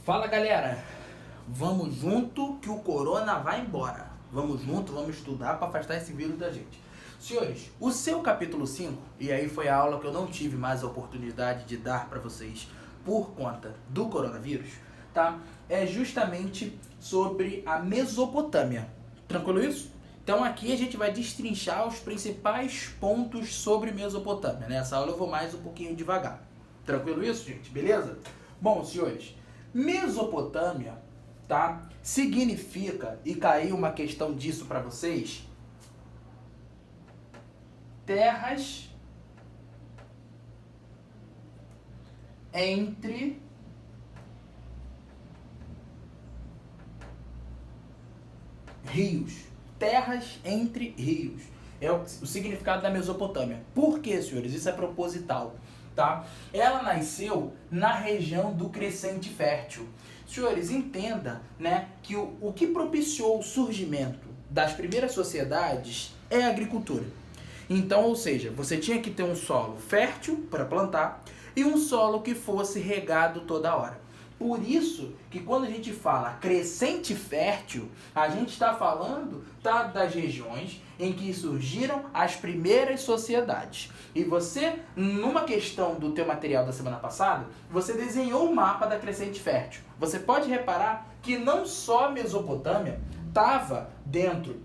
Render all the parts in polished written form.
Fala galera, vamos junto que o corona vai embora. Vamos junto, vamos estudar para afastar esse vírus da gente. Senhores, o seu capítulo 5, e aí foi a aula que eu não tive mais a oportunidade de dar para vocês por conta do coronavírus, tá? É justamente sobre a Mesopotâmia. Tranquilo isso? Então aqui a gente vai destrinchar os principais pontos sobre Mesopotâmia. Nessa aula eu vou mais um pouquinho devagar. Tranquilo isso, gente? Beleza? Bom, senhores, Mesopotâmia, tá? Significa, e caiu uma questão disso para vocês, terras entre rios. Terras entre rios. É o significado da Mesopotâmia. Por quê, senhores? Isso é proposital, tá? Ela nasceu na região do Crescente Fértil. Senhores, entenda, né, que o que propiciou o surgimento das primeiras sociedades é a agricultura. Então, ou seja, você tinha que ter um solo fértil para plantar e um solo que fosse regado toda hora. Por isso que quando a gente fala crescente fértil, a gente está falando das regiões em que surgiram as primeiras sociedades. E você, numa questão do teu material da semana passada, você desenhou o mapa da crescente fértil. Você pode reparar que não só a Mesopotâmia estava dentro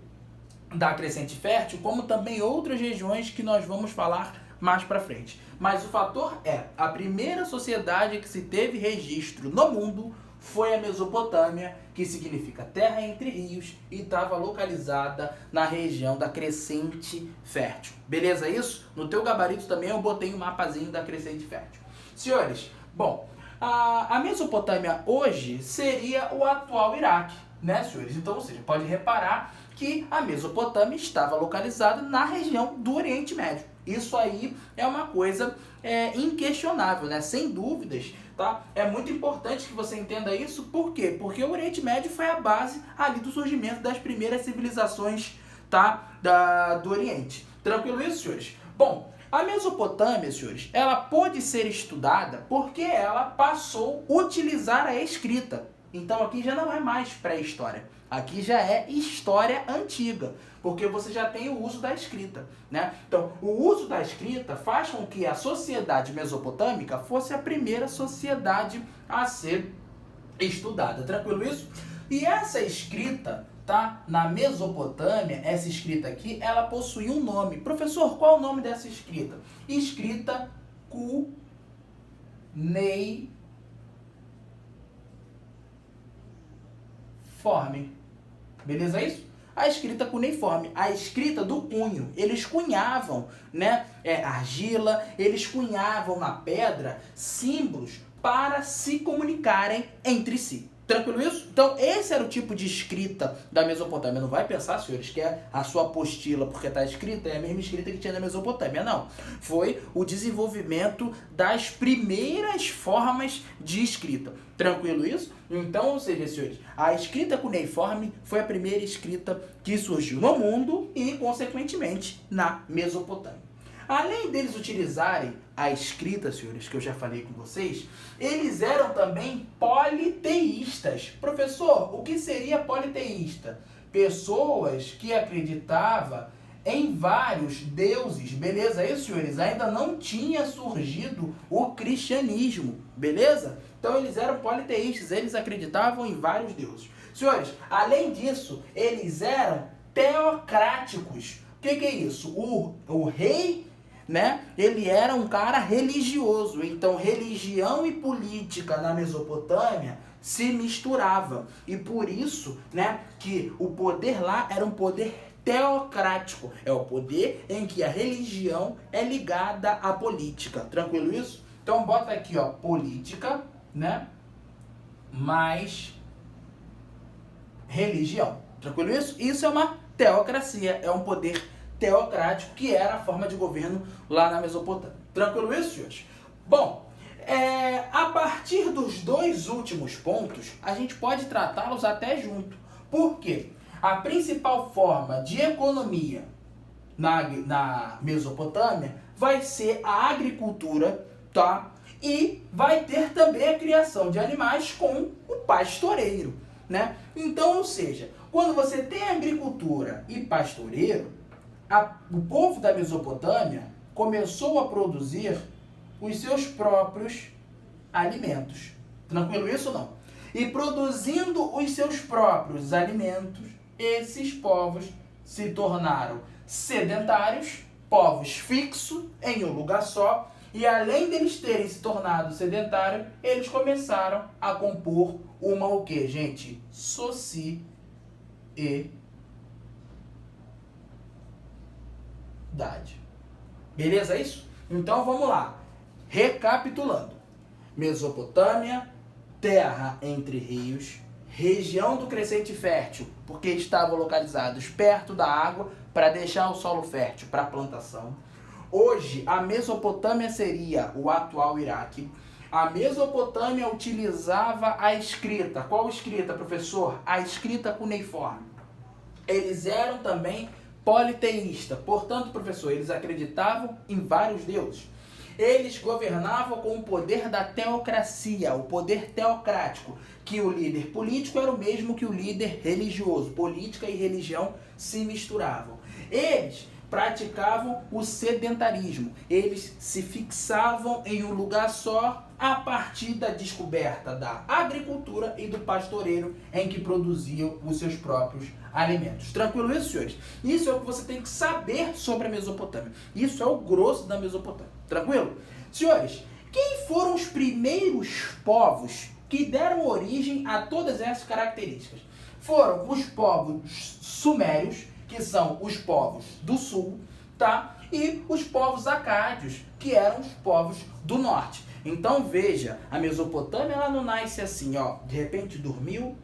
da crescente fértil, como também outras regiões que nós vamos falar mais para frente. Mas o fator é, a primeira sociedade que se teve registro no mundo foi a Mesopotâmia, que significa terra entre rios, e estava localizada na região da crescente fértil. Beleza isso? No teu gabarito também eu botei um mapazinho da crescente fértil. Senhores, bom, a Mesopotâmia hoje seria o atual Iraque, né, senhores? Então, ou seja, pode reparar que a Mesopotâmia estava localizada na região do Oriente Médio. Isso aí é uma coisa inquestionável, né? Sem dúvidas, tá? É muito importante que você entenda isso. Por quê? Porque o Oriente Médio foi a base ali do surgimento das primeiras civilizações, tá? Do Oriente. Tranquilo isso, senhores? Bom, a Mesopotâmia, senhores, ela pôde ser estudada porque ela passou a utilizar a escrita. Então aqui já não é mais pré-história. Aqui já é história antiga, porque você já tem o uso da escrita, né? Então, o uso da escrita faz com que a sociedade mesopotâmica fosse a primeira sociedade a ser estudada. Tranquilo isso? E essa escrita, tá? Na Mesopotâmia, essa escrita aqui, ela possui um nome. Professor, qual é o nome dessa escrita? Escrita cuneiforme. Beleza isso? A escrita cuneiforme, a escrita do cunho. Eles cunhavam, né, argila, eles cunhavam na pedra símbolos para se comunicarem entre si. Tranquilo isso? Então, esse era o tipo de escrita da Mesopotâmia. Não vai pensar, senhores, que é a sua apostila, porque está escrita, é a mesma escrita que tinha na Mesopotâmia. Não. Foi o desenvolvimento das primeiras formas de escrita. Tranquilo isso? Então, ou seja, senhores, a escrita cuneiforme foi a primeira escrita que surgiu no mundo e, consequentemente, na Mesopotâmia. Além deles utilizarem a escrita, senhores, que eu já falei com vocês, eles eram também politeístas. Professor, o que seria politeísta? Pessoas que acreditavam em vários deuses, beleza? Isso, senhores, ainda não tinha surgido o cristianismo, beleza? Então eles eram politeístas, eles acreditavam em vários deuses. Senhores, além disso, eles eram teocráticos. O que é isso? O rei, né, ele era um cara religioso, então religião e política na Mesopotâmia se misturava, e por isso, né, que o poder lá era um poder teocrático, é o poder em que a religião é ligada à política. Tranquilo isso? Então bota aqui, ó, política, né, mais religião. Tranquilo isso? Isso é uma teocracia, é um poder teocrático, que era a forma de governo lá na Mesopotâmia. Tranquilo isso, senhores? Bom, a partir dos dois últimos pontos, a gente pode tratá-los até junto. Por quê? A principal forma de economia na Mesopotâmia vai ser a agricultura, tá? E vai ter também a criação de animais com o pastoreiro, né? Então, ou seja, quando você tem agricultura e pastoreiro, o povo da Mesopotâmia começou a produzir os seus próprios alimentos. Tranquilo isso ou não? E produzindo os seus próprios alimentos, esses povos se tornaram sedentários, povos fixos em um lugar só, e além deles terem se tornado sedentários, eles começaram a compor uma o quê, gente? Sociedade. Beleza isso? Então vamos lá. Recapitulando. Mesopotâmia, terra entre rios, região do crescente fértil, porque estavam localizados perto da água para deixar o solo fértil para plantação. Hoje, a Mesopotâmia seria o atual Iraque. A Mesopotâmia utilizava a escrita. Qual escrita, professor? A escrita cuneiforme. Eles eram também politeístas. Portanto, professor, eles acreditavam em vários deuses. Eles governavam com o poder da teocracia, o poder teocrático, que o líder político era o mesmo que o líder religioso. Política e religião se misturavam. Eles praticavam o sedentarismo. Eles se fixavam em um lugar só a partir da descoberta da agricultura e do pastoreiro, em que produziam os seus próprios alimentos. Tranquilo isso, senhores? Isso é o que você tem que saber sobre a Mesopotâmia. Isso é o grosso da Mesopotâmia. Tranquilo? Senhores, quem foram os primeiros povos que deram origem a todas essas características? Foram os povos sumérios, que são os povos do sul, tá? E os povos acádios, que eram os povos do norte. Então veja, a Mesopotâmia ela não nasce assim, ó, de repente dormiu,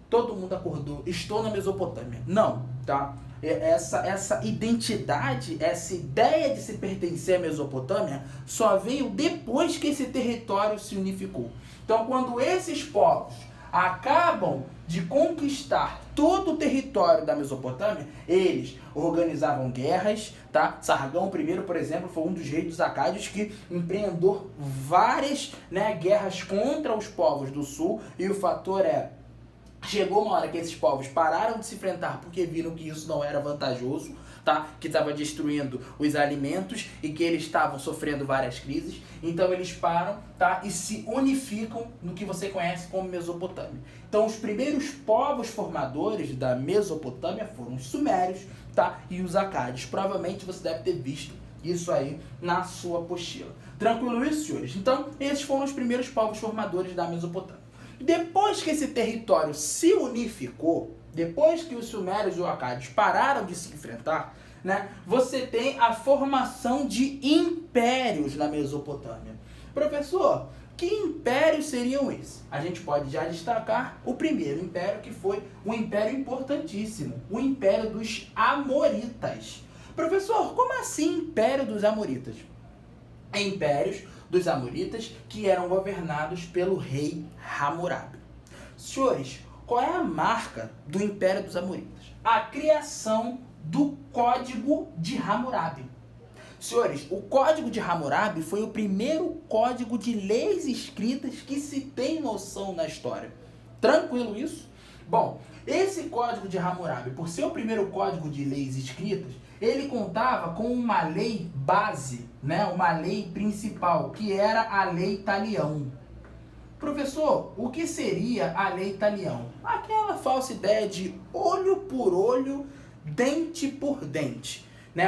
todo mundo acordou, estou na Mesopotâmia. Não, tá? Essa identidade, essa ideia de se pertencer à Mesopotâmia só veio depois que esse território se unificou. Então quando esses povos acabam de conquistar todo o território da Mesopotâmia, eles organizavam guerras, tá? Sargão I, por exemplo, foi um dos reis dos acádios que empreendeu várias, guerras contra os povos do sul, e o fator chegou uma hora que esses povos pararam de se enfrentar porque viram que isso não era vantajoso, tá? Que estava destruindo os alimentos e que eles estavam sofrendo várias crises. Então eles param, tá? E se unificam no que você conhece como Mesopotâmia. Então os primeiros povos formadores da Mesopotâmia foram os sumérios, tá? E os acádios. Provavelmente você deve ter visto isso aí na sua apostila. Tranquilo isso, senhores? Então esses foram os primeiros povos formadores da Mesopotâmia. Depois que esse território se unificou, depois que os sumérios e os acádios pararam de se enfrentar, você tem a formação de impérios na Mesopotâmia. Professor, que impérios seriam esses? A gente pode já destacar o primeiro império, que foi um império importantíssimo, o Império dos Amoritas. Professor, como assim Império dos Amoritas? Impérios dos Amoritas que eram governados pelo rei Hammurabi. Senhores, qual é a marca do Império dos Amoritas? A criação do Código de Hammurabi. Senhores, o Código de Hammurabi foi o primeiro código de leis escritas que se tem noção na história. Tranquilo isso? Bom, esse Código de Hammurabi, por ser o primeiro código de leis escritas, ele contava com uma lei base, uma lei principal, que era a Lei Talião. Professor, o que seria a Lei Talião? Aquela falsa ideia de olho por olho, dente por dente,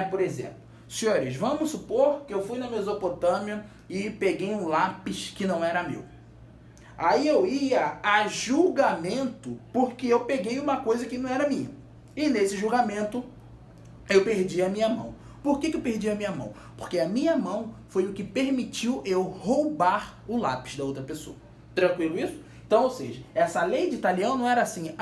Por exemplo, senhores, vamos supor que eu fui na Mesopotâmia e peguei um lápis que não era meu. Aí eu ia a julgamento porque eu peguei uma coisa que não era minha. E nesse julgamento eu perdi a minha mão. Por que eu perdi a minha mão? Porque a minha mão foi o que permitiu eu roubar o lápis da outra pessoa. Tranquilo isso? Então, ou seja, essa lei de Talião não era assim,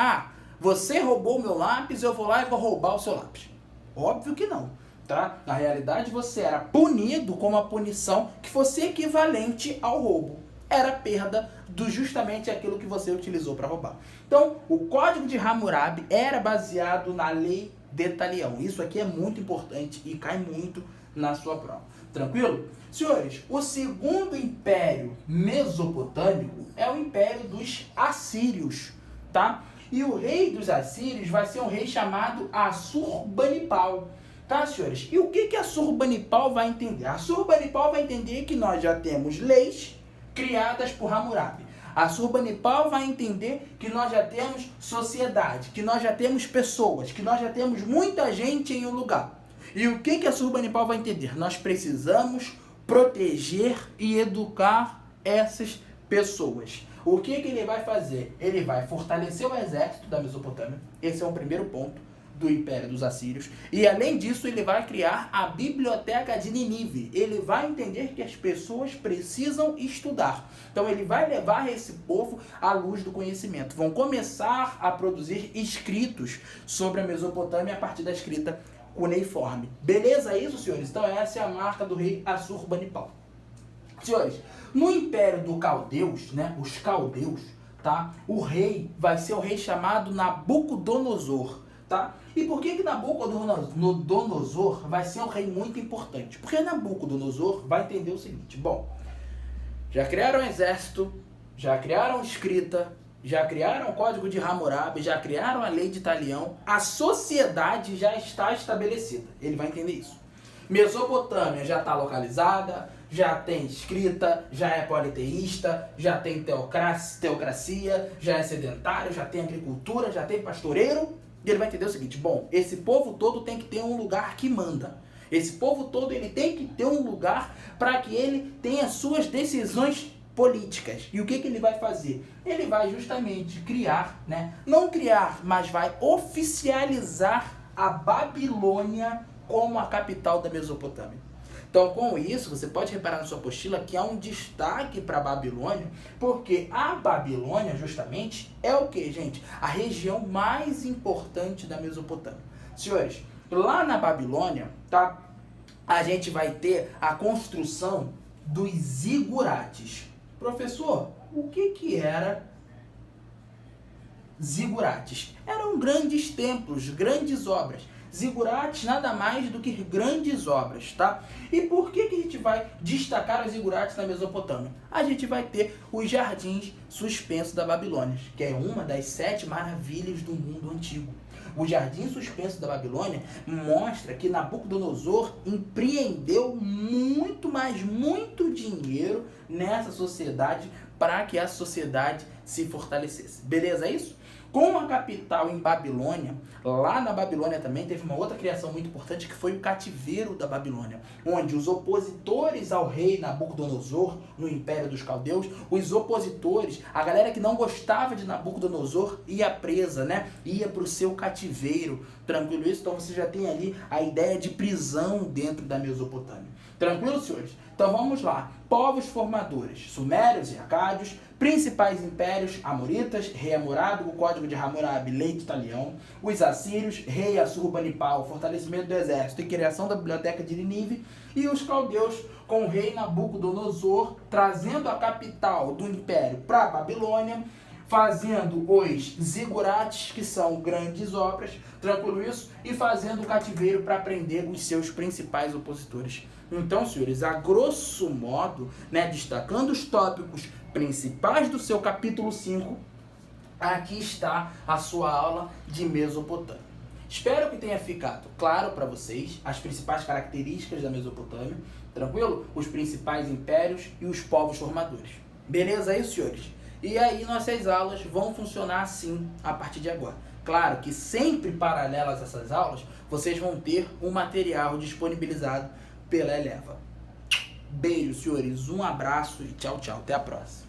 você roubou o meu lápis, eu vou lá e vou roubar o seu lápis. Óbvio que não, tá? Na realidade, você era punido com uma punição que fosse equivalente ao roubo. Era perda do justamente aquilo que você utilizou para roubar. Então, o Código de Hammurabi era baseado na lei de Talião. Isso aqui é muito importante e cai muito na sua prova. Tranquilo? Senhores, o segundo império mesopotâmico é o império dos assírios, tá? E o rei dos assírios vai ser um rei chamado Assurbanipal, tá, senhores? E o que Assurbanipal vai entender? Assurbanipal vai entender que nós já temos leis criadas por Hammurabi. Assurbanipal vai entender que nós já temos sociedade, que nós já temos pessoas, que nós já temos muita gente em um lugar. E o que Assurbanipal vai entender? Nós precisamos proteger e educar essas pessoas. O que ele vai fazer? Ele vai fortalecer o exército da Mesopotâmia. Esse é o primeiro ponto do Império dos Assírios. E além disso, ele vai criar a Biblioteca de Nínive. Ele vai entender que as pessoas precisam estudar. Então ele vai levar esse povo à luz do conhecimento. Vão começar a produzir escritos sobre a Mesopotâmia a partir da escrita cuneiforme. Beleza isso, senhores? Então essa é a marca do rei Assurbanipal. Senhores, no Império dos Caldeus, né, os caldeus, tá? O rei vai ser o rei chamado Nabucodonosor, tá? E por que Nabucodonosor vai ser um rei muito importante? Porque Nabucodonosor vai entender o seguinte: bom, já criaram exército, já criaram escrita, já criaram o código de Hammurabi, já criaram a lei de Talião, a sociedade já está estabelecida. Ele vai entender isso. Mesopotâmia já está localizada, já tem escrita, já é politeísta, já tem teocracia, já é sedentário, já tem agricultura, já tem pastoreiro. E ele vai entender o seguinte: bom, esse povo todo tem que ter um lugar que manda. Esse povo todo ele tem que ter um lugar para que ele tenha suas decisões políticas. E o que ele vai fazer? Ele vai justamente criar, né? Não criar, mas vai oficializar a Babilônia como a capital da Mesopotâmia. Então, com isso, você pode reparar na sua apostila que há um destaque para a Babilônia, porque a Babilônia, justamente, é o que, gente? A região mais importante da Mesopotâmia. Senhores, lá na Babilônia, tá? A gente vai ter a construção dos zigurates. Professor, o que era zigurates? Eram grandes templos, grandes obras. Zigurates nada mais do que grandes obras, tá? E por que a gente vai destacar os zigurates na Mesopotâmia? A gente vai ter os jardins suspensos da Babilônia, que é uma das 7 maravilhas do mundo antigo. O jardim suspenso da Babilônia mostra que Nabucodonosor empreendeu muito, mas muito dinheiro nessa sociedade para que a sociedade se fortalecesse. Beleza, é isso? Com a capital em Babilônia, lá na Babilônia também teve uma outra criação muito importante, que foi o cativeiro da Babilônia, onde os opositores ao rei Nabucodonosor, no Império dos Caldeus, os opositores, a galera que não gostava de Nabucodonosor, ia presa, né? Ia para o seu cativeiro. Tranquilo isso? Então você já tem ali a ideia de prisão dentro da Mesopotâmia. Tranquilo, senhores? Então vamos lá. Povos formadores: sumérios e acádios. Principais impérios: amoritas, rei Hammurabi, o código de Hammurabi, lei de Talião. Os assírios, rei Assurbanipal, fortalecimento do exército e criação da biblioteca de Nínive. E os caldeus, com o rei Nabucodonosor, trazendo a capital do império para a Babilônia, fazendo os zigurates, que são grandes obras, tranquilo isso? E fazendo o cativeiro para prender os seus principais opositores. Então, senhores, a grosso modo, né, destacando os tópicos principais do seu capítulo 5, aqui está a sua aula de Mesopotâmia. Espero que tenha ficado claro para vocês as principais características da Mesopotâmia, tranquilo? Os principais impérios e os povos formadores. Beleza aí, senhores? E aí nossas aulas vão funcionar assim a partir de agora. Claro que sempre paralelas a essas aulas, vocês vão ter um material disponibilizado pela Eleva. Beijo, senhores. Um abraço e tchau, tchau. Até a próxima.